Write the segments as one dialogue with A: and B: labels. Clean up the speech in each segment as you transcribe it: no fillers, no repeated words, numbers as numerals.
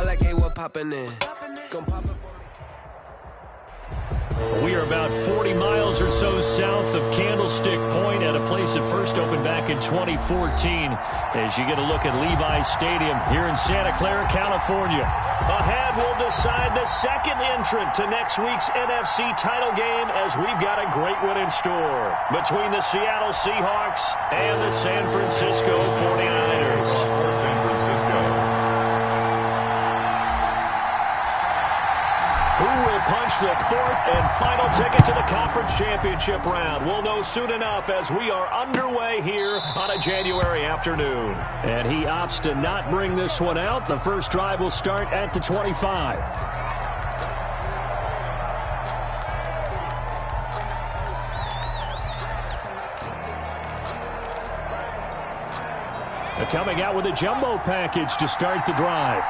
A: ball like, hey, what poppin' in? Gon' pop it for me.
B: We are about 40 miles or so south of Candlestick Point at a place that first opened back in 2014 as you get a look at Levi's Stadium here in Santa Clara, California. Ahead will decide the second entrant to next week's NFC title game as we've got a great one in store between the Seattle Seahawks and the San Francisco 49ers.
C: San Francisco.
B: Who will punch the fourth and final ticket to the conference championship round? We'll know soon enough as we are underway here on a January afternoon. And he opts to not bring this one out. The first drive will start at the 25. Coming out with a jumbo package to start the drive.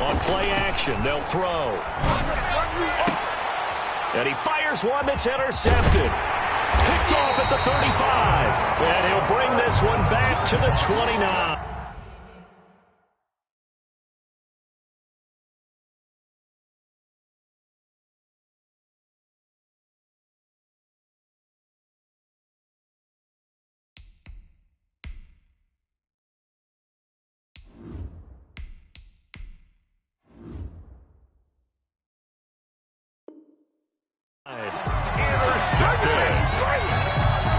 B: On play action, they'll throw. And he fires one that's intercepted. Picked off at the 35. And he'll bring this one back to the 29.
C: Intercepted.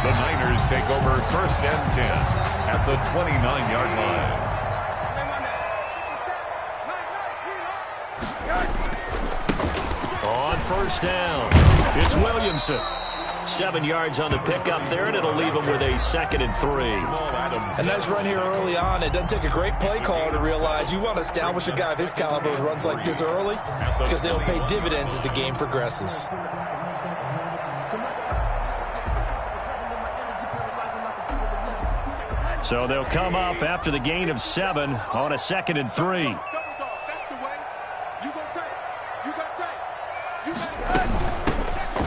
C: The Niners take over first and 10 at the 29-yard line.
B: On first down, it's Williamson. 7 yards on the pickup there, and it'll leave him with a 2nd and 3.
D: A nice run here early on. It doesn't take a great play call to realize you want to establish a guy of his caliber who runs like this early because they'll pay dividends as the game progresses.
B: So they'll come up after the gain of 7 on a 2nd and 3.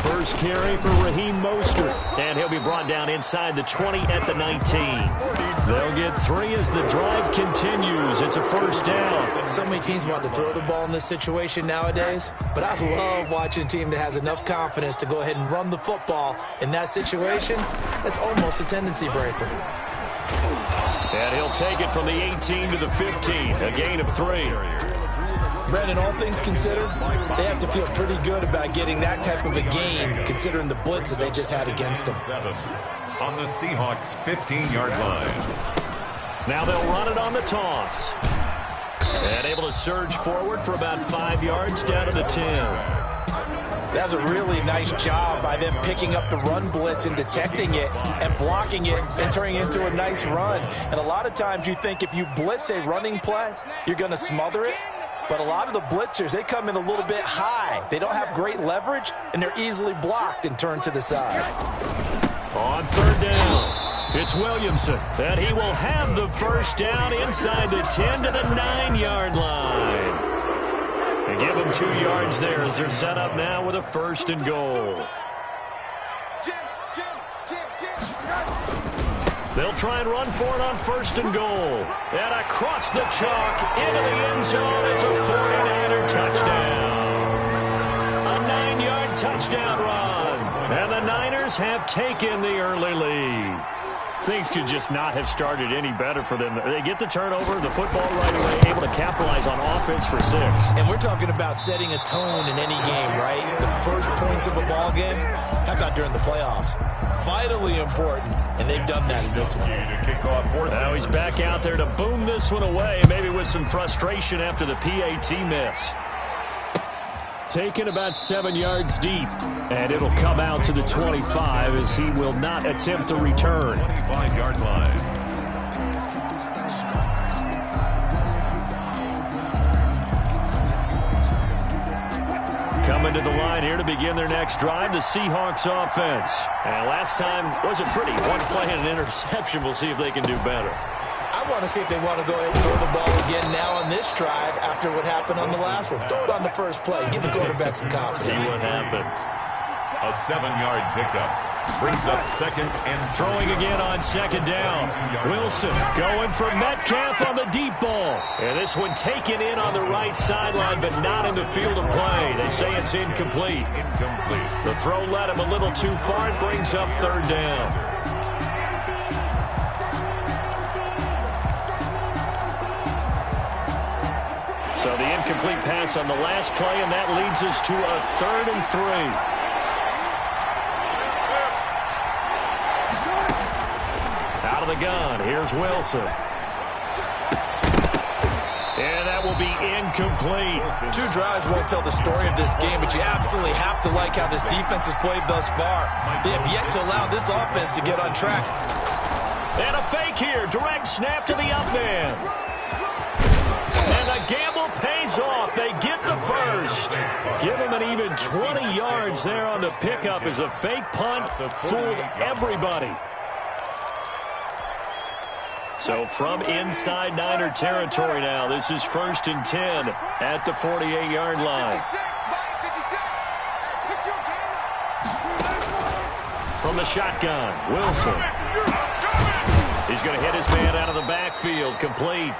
B: First carry for Raheem Mostert, and he'll be brought down inside the 20 at the 19. They'll get 3 as the drive continues. It's a first down.
D: So many teams want to throw the ball in this situation nowadays, but I love watching a team that has enough confidence to go ahead and run the football in that situation. That's almost a tendency breaker.
B: And he'll take it from the 18 to the 15, a gain of 3.
D: Brandon, all things considered, they have to feel pretty good about getting that type of a gain, considering the blitz that they just had against them.
C: 7 on the Seahawks' 15-yard line.
B: Now they'll run it on the toss. And able to surge forward for about 5 yards down to the 10.
D: That's a really nice job by them picking up the run blitz and detecting it and blocking it and turning it into a nice run. And a lot of times you think if you blitz a running play, you're going to smother it. But a lot of the blitzers, they come in a little bit high. They don't have great leverage, and they're easily blocked and turned to the side.
B: On third down, it's Williamson. And he will have the first down inside the 10 to the 9-yard line. They give him 2 yards there as they're set up now with a 1st and goal. They'll try and run for it on 1st and goal. And across the chalk into the end zone. It's a 49er touchdown. A 9-yard touchdown run. And the Niners have taken the early lead. Things could just not have started any better for them. They get the turnover, the football right away, able to capitalize on offense for 6.
D: And we're talking about setting a tone in any game, right? The first points of a ball game, how about during the playoffs? Vitally important, and they've done that in this one.
B: Now he's back out there to boom this one away, maybe with some frustration after the PAT miss. Taken about 7 yards deep, and it'll come out to the 25 as he will not attempt to return.
C: 25-yard line.
B: Coming to the line here to begin their next drive, the Seahawks offense. And last time wasn't pretty. One play and an interception. We'll see if they can do better.
D: I want to see if they want to go ahead and throw the ball again now on this drive after what happened on the last one. Throw it on the first play. Give the quarterback some confidence.
B: See what happens.
C: A 7-yard pickup. Brings up second and
B: throwing again on second down. Wilson going for Metcalf on the deep ball. And this one taken in on the right sideline, but not in the field of play. They say it's incomplete. The throw led him a little too far. It brings up third down. So the incomplete pass on the last play, and that leads us to a 3rd and 3. Out of the gun, here's Wilson. And that will be incomplete.
D: 2 drives won't tell the story of this game, but you absolutely have to like how this defense has played thus far. They have yet to allow this offense to get on track.
B: And a fake here. Direct snap to the up man. And the gamble pays off. They get the first. Give him an even 20 yards there on the pickup as a fake punt fooled everybody. So from inside Niner territory now, this is 1st and 10 at the 48-yard line. From the shotgun, Wilson. He's going to hit his man out of the backfield, complete.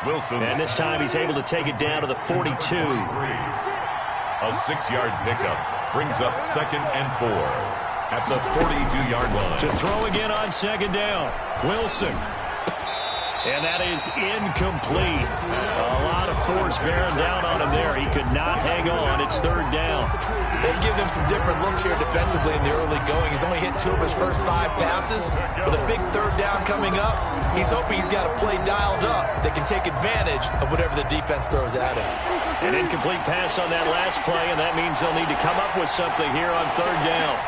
C: Wilson.
B: And this time he's able to take it down to the 42.
C: A 6-yard pickup brings up 2nd and 4 at the 42-yard line.
B: To throw again on second down, Wilson. And that is incomplete. A lot of force bearing down on him there. He could not hang on. It's 3rd down.
D: They've given him some different looks here defensively in the early going. He's only hit 2 of his first 5 passes. With a big 3rd down coming up, he's hoping he's got a play dialed up that can take advantage of whatever the defense throws at him.
B: An incomplete pass on that last play, and that means they'll need to come up with something here on 3rd down.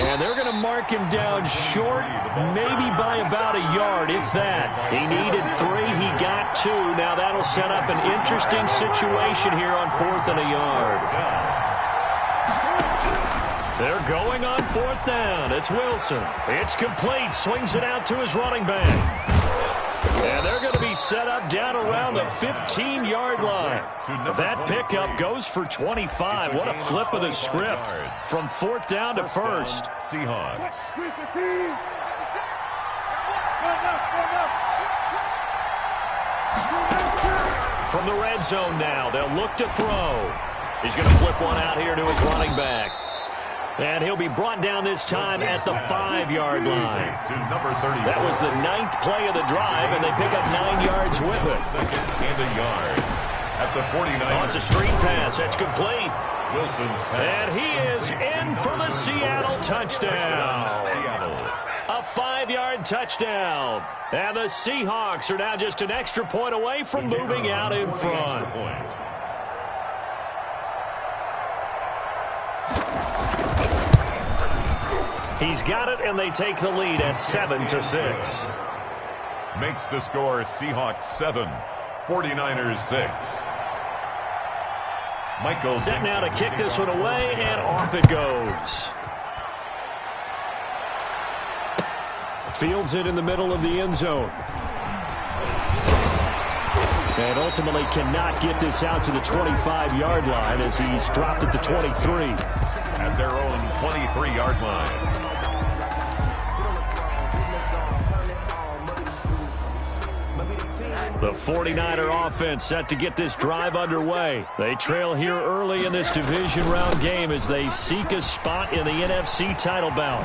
B: And they're going to mark him down short, maybe by about a yard, if that. He needed 3, he got 2. Now that'll set up an interesting situation here on 4th and a yard. They're going on 4th down. It's Wilson. It's complete. Swings it out to his running back. And they're going to be set up down around the 15-yard line. That pickup goes for 25. What a flip of the script from 4th down to 1st.
C: Seahawks.
B: From the red zone now, they'll look to throw. He's going to flip one out here to his running back. And he'll be brought down this time at the 5-yard line. That was the 9th play of the drive, and they pick up 9 yards with it.
C: 2nd and a yard at the 49.
B: Oh, it's a screen pass. That's complete.
C: Wilson's pass.
B: And he is in for the Seattle touchdown. A 5-yard touchdown. And the Seahawks are now just an extra point away from moving out in front. He's got it, and they take the lead at 7-6.
C: Makes the score Seahawks 7, 49ers 6. Michael
B: set now to kick this one away, and off it goes. Fields it in the middle of the end zone. And ultimately cannot get this out to the 25-yard line as he's dropped at the 23.
C: At their own 23-yard line.
B: The 49er offense set to get this drive underway. They trail here early in this division round game as they seek a spot in the NFC title bout.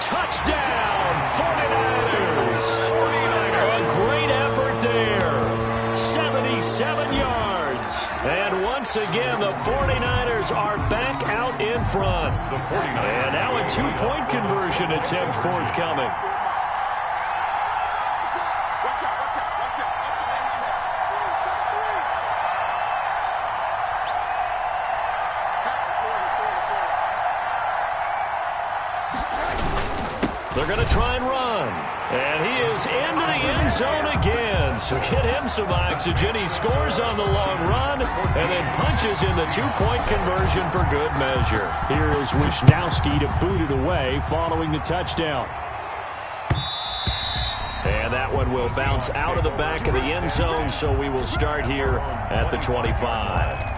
B: Touchdown, 49ers. A great effort there. 77 yards. And once again, the 49ers are back out in front. And now a 2-point conversion attempt forthcoming. They're going to try and run. And he is into the end zone again. So get him some oxygen. He scores on the long run and then punches in the 2-point conversion for good measure. Here is Wisnowski to boot it away following the touchdown. And that one will bounce out of the back of the end zone, so we will start here at the 25.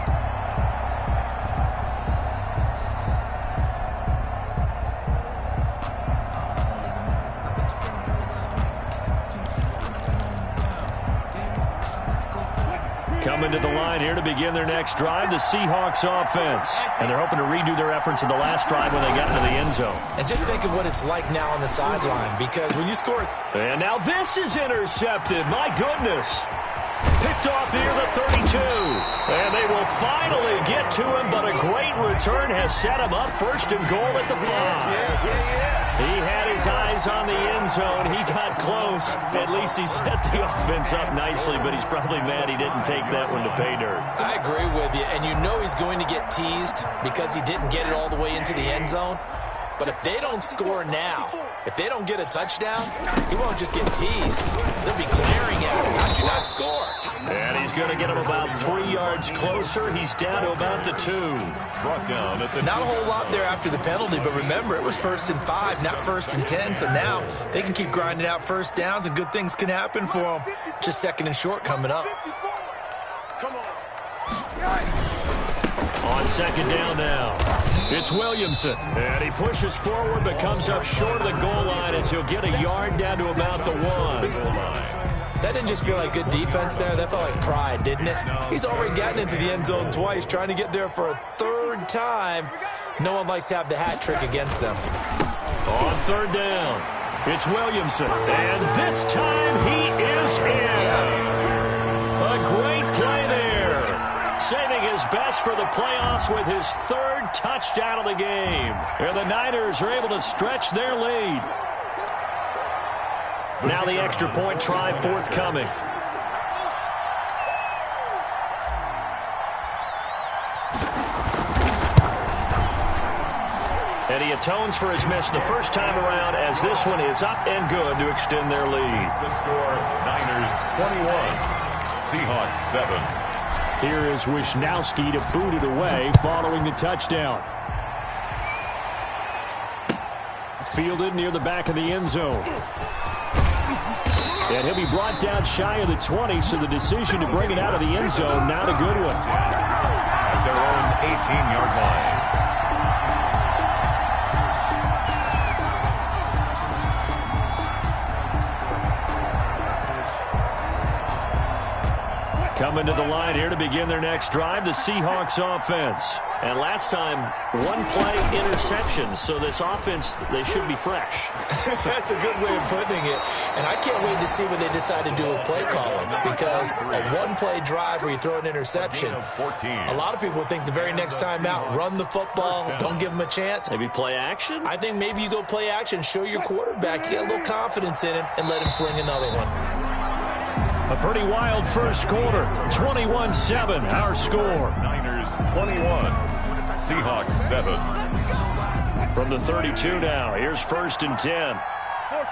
B: Coming to the line here to begin their next drive, the Seahawks offense. And they're hoping to redo their efforts in the last drive when they got into the end zone.
D: And just think of what it's like now on the sideline, because when you score...
B: And now this is intercepted. My goodness. Picked off here, the 32. And they will finally get to him, but a great return has set him up first and goal at the 5. He had his eyes on the end zone. He got close. At least he set the offense up nicely, but he's probably mad he didn't take that one to pay dirt.
D: I agree with you, and you know he's going to get teased because he didn't get it all the way into the end zone. But if they don't score now, if they don't get a touchdown, he won't just get teased. They'll be glaring at him. How'd you not score?
B: And he's going to get him about 3 yards closer. He's down to about the 2.
C: Brought down at the
D: Not a whole lot there after the penalty, but remember, it was 1st and 5, not 1st and 10. So now they can keep grinding out first downs, and good things can happen for them. Just 2nd and short coming up.
B: On 2nd down now, it's Williamson. And he pushes forward but comes up short of the goal line as he'll get a yard down to about the 1.
D: That didn't just feel like good defense there. That felt like pride, didn't it? He's already gotten into the end zone twice, trying to get there for a 3rd time. No one likes to have the hat trick against them.
B: On 3rd down, it's Williamson. And this time he is in.
D: Yes.
B: A great play there. Saving his best for the playoffs with his 3rd touchdown of the game. And the Niners are able to stretch their lead. Now the extra point try forthcoming. And he atones for his miss the first time around as this one is up and good to extend their lead.
C: The score, Niners 21, Seahawks 7.
B: Here is Wisnowski to boot it away following the touchdown. Fielded near the back of the end zone. And he'll be brought down shy of the 20, so the decision to bring it out of the end zone, not a good one.
C: At their own 18-yard line.
B: Coming to the line here to begin their next drive, the Seahawks offense. And last time, 1 play interception, so this offense, they should be fresh.
D: That's a good way of putting it. And I can't wait to see what they decide to do with play calling, because a 1-play drive where you throw an interception, a lot of people think the very next time out, run the football, don't give them a chance.
B: Maybe play action?
D: I think maybe you go play action, show your quarterback, you get a little confidence in him, and let him fling another one.
B: A pretty wild first quarter. 21-7, our score.
C: Niners 21, Seahawks 7.
B: From the 32 now, here's 1st and 10.
E: 14.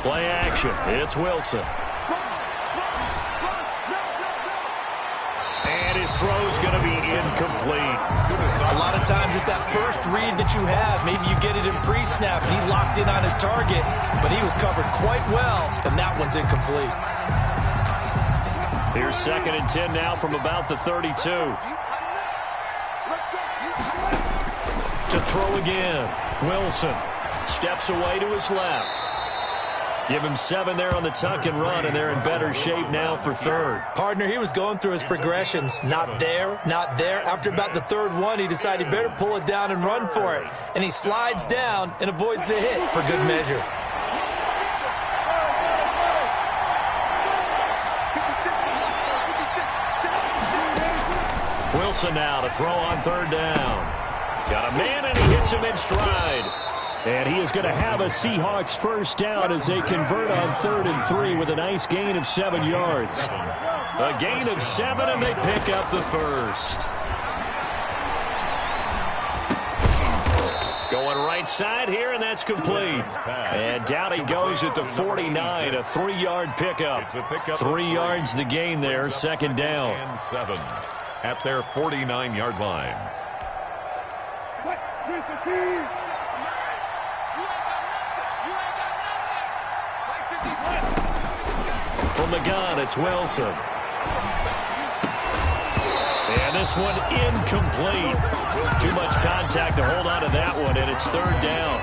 B: Play action. It's Wilson. And his throw's going to be incomplete.
D: A lot of times it's that first read that you have. Maybe you get it in pre-snap, and he locked in on his target, but he was covered quite well, and that one's incomplete.
B: Here's 2nd and 10 now from about the 32. To throw again. Wilson steps away to his left. Give him 7 there on the tuck and run, and they're in better shape now for 3rd.
D: Partner, he was going through his progressions. Not there, not there. After about the 3rd one, he decided he better pull it down and run for it. And he slides down and avoids the hit for good measure.
B: Wilson now to throw on 3rd down. Got a man, and he hits him in stride. And he is going to have a Seahawks first down as they convert on 3rd and 3 with a nice gain of 7 yards. A gain of 7, and they pick up the first. Going right side here, and that's complete. And down he goes at the 49, a 3-yard pickup. 3 yards the gain there, 2nd down.
C: And 7 at their 49-yard line.
B: From the gun, it's Wilson. And this one incomplete. Too much contact to hold on to that one, and it's third down.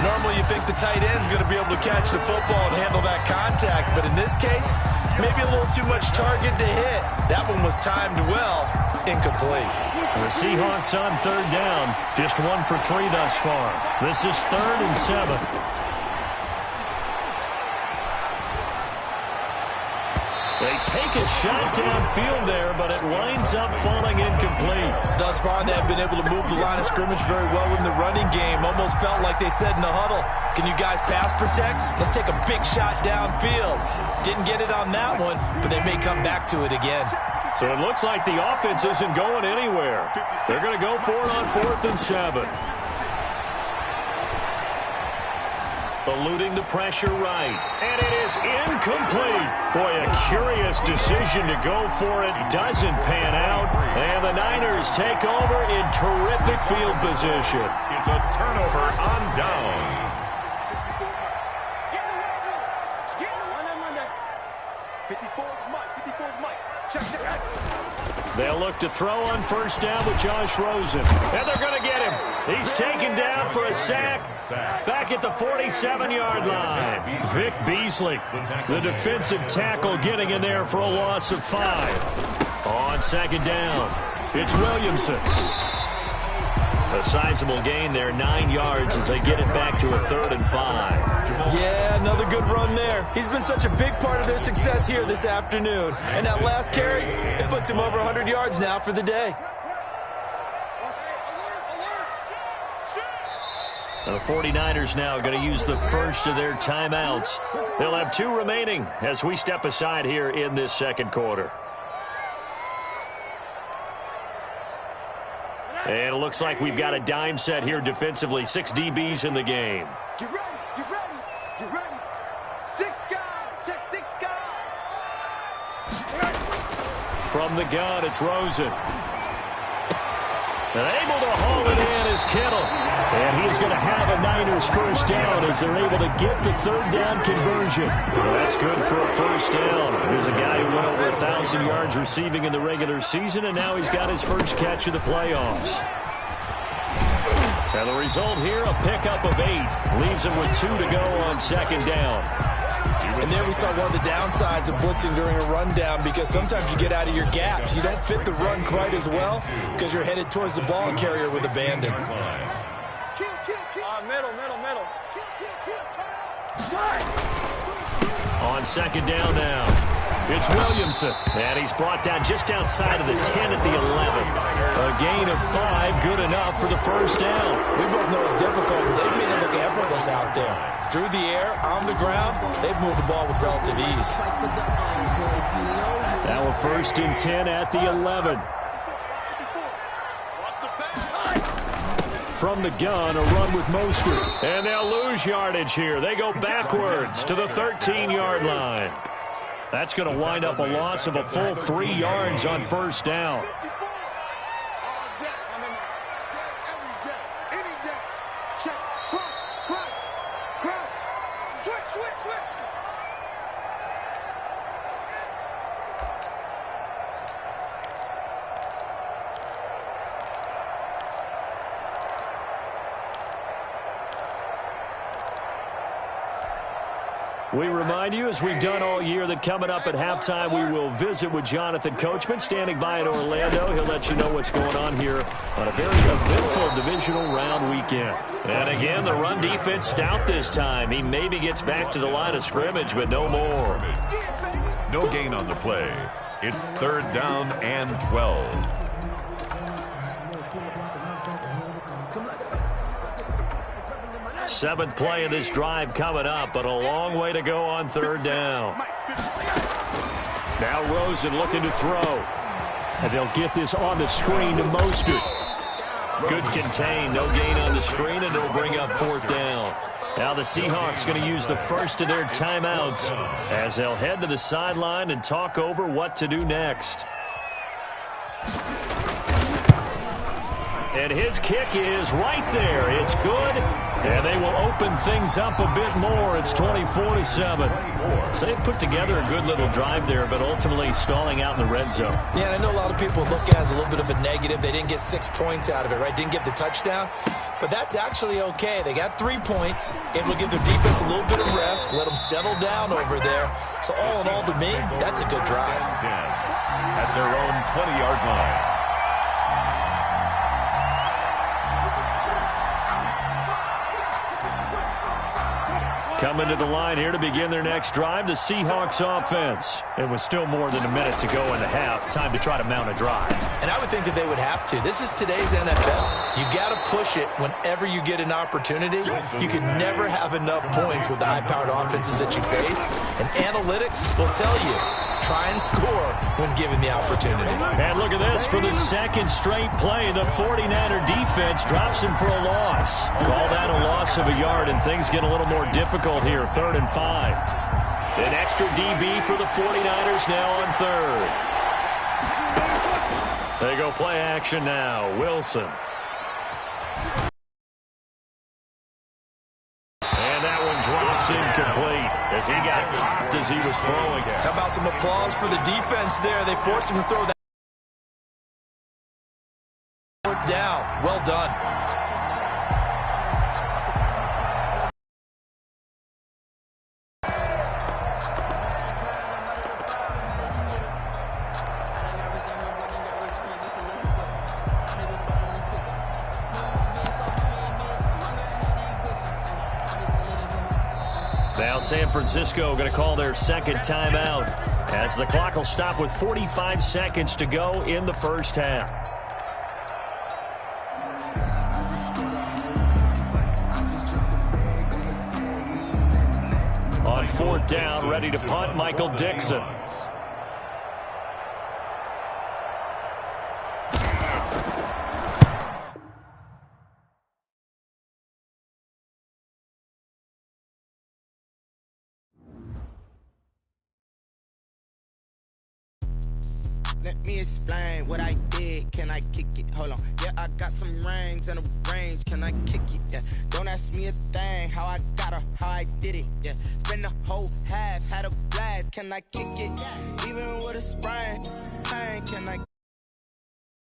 D: Normally you think the tight end's going to be able to catch the football and handle that contact, but in this case, maybe a little too much target to hit. That one was timed well, incomplete.
B: The Seahawks on third down, just 1 for 3 thus far. This is 3rd and 7. They take a shot downfield there, but it winds up falling incomplete.
D: Thus far, they have been able to move the line of scrimmage very well in the running game. Almost felt like they said in the huddle, can you guys pass protect? Let's take a big shot downfield. Didn't get it on that one, but they may come back to it again.
B: So it looks like the offense isn't going anywhere. They're going to go for it on 4th and 7. Eluding the pressure right. And it is incomplete. Boy, a curious decision to go for it. Doesn't pan out. And the Niners take over in terrific field position.
C: It's a turnover on downs.
B: They'll look to throw on first down with Josh Rosen. And they're going to get him. He's taken down for a sack back at the 47-yard line. Vic Beasley, the defensive tackle, getting in there for a loss of 5. On second down, it's Williamson. A sizable gain there, 9 yards as they get it back to a 3rd and 5.
D: Yeah, another good run there. He's been such a big part of their success here this afternoon. And that last carry, it puts him over 100 yards now for the day.
B: The 49ers now going to use the first of their timeouts. They'll have 2 remaining as we step aside here in this second quarter. And it looks like we've got a dime set here defensively. 6 DBs in the game.
E: Get ready, get ready, get ready. 6 guys, check 6 guys.
B: From the gun, it's Rosen. And able to haul it in is Kittle. And he's going to have a Niners first down as they're able to get the 3rd down conversion. Well, that's good for a first down. There's a guy who went over 1,000 yards receiving in the regular season, and now he's got his first catch of the playoffs. And the result here, a pickup of 8. Leaves him with 2 to go on second down.
D: And there we saw one of the downsides of blitzing during a rundown, because sometimes you get out of your gaps. You don't fit the run quite as well because you're headed towards the ball carrier with abandon.
E: Middle.
B: On second down now, it's Williamson. And he's brought down just outside of the 10 at the 11. A gain of 5, good enough for the first down.
D: We both know it's difficult, but they've made it look effortless out there. Through the air, on the ground, they've moved the ball with relative ease.
B: Now a 1st and 10 at the 11. From the gun, a run with Mostert. And they'll lose yardage here. They go backwards to the 13-yard line. That's going to wind up a loss of a full 3 yards on first down. We remind you, as we've done all year, that coming up at halftime, we will visit with Jonathan Coachman, standing by in Orlando. He'll let you know what's going on here on a very eventful divisional round weekend. And again, the run defense stout this time. He maybe gets back to the line of scrimmage, but no more.
C: No gain on the play. It's 3rd down and 12.
B: Seventh play of this drive coming up, but a long way to go on 3rd down. Now Rosen looking to throw. And they'll get this on the screen to Mostert. Good contain, no gain on the screen, and it'll bring up 4th down. Now the Seahawks going to use the first of their timeouts as they'll head to the sideline and talk over what to do next. And his kick is right there. It's good. And they will open things up a bit more. It's 24-7. So they put together a good little drive there, but ultimately stalling out in the red zone.
D: Yeah, and I know a lot of people look at it as a little bit of a negative. They didn't get 6 points out of it, right? Didn't get the touchdown. But that's actually okay. They got 3 points. Able to give their defense a little bit of rest, let them settle down over there. So all in all, to me, that's a good drive.
C: 10 at their own 20-yard line.
B: Coming to the line here to begin their next drive, the Seahawks offense. It was still more than a minute to go in the half. Time to try to mount a drive.
D: And I would think that they would have to. This is today's NFL. You got to push it whenever you get an opportunity. You can never have enough points with the high-powered offenses that you face. And analytics will tell you, try and score when given the opportunity.
B: And look at this. For the second straight play, the 49er defense drops him for a loss. Call that a loss of a yard, and things get a little more difficult here. 3rd and 5. An extra DB for the 49ers now on 3rd. They go play action now. Wilson. And that one drops incomplete as he got popped as he was throwing it.
D: How about some applause for the defense there? They forced him to throw that. 4th down. Well done.
B: Now San Francisco going to call their second timeout as the clock will stop with 45 seconds to go in the first half. On 4th down, ready to punt, Michael Dixon.
F: Let me explain what I did. Can I kick it? Hold on. Yeah, I got some rings and a range. Can I kick it? Yeah. Don't ask me a thing. How I got her, how I did it. Yeah. Spend the whole half, had a blast. Can I kick it? Even with a sprain, can I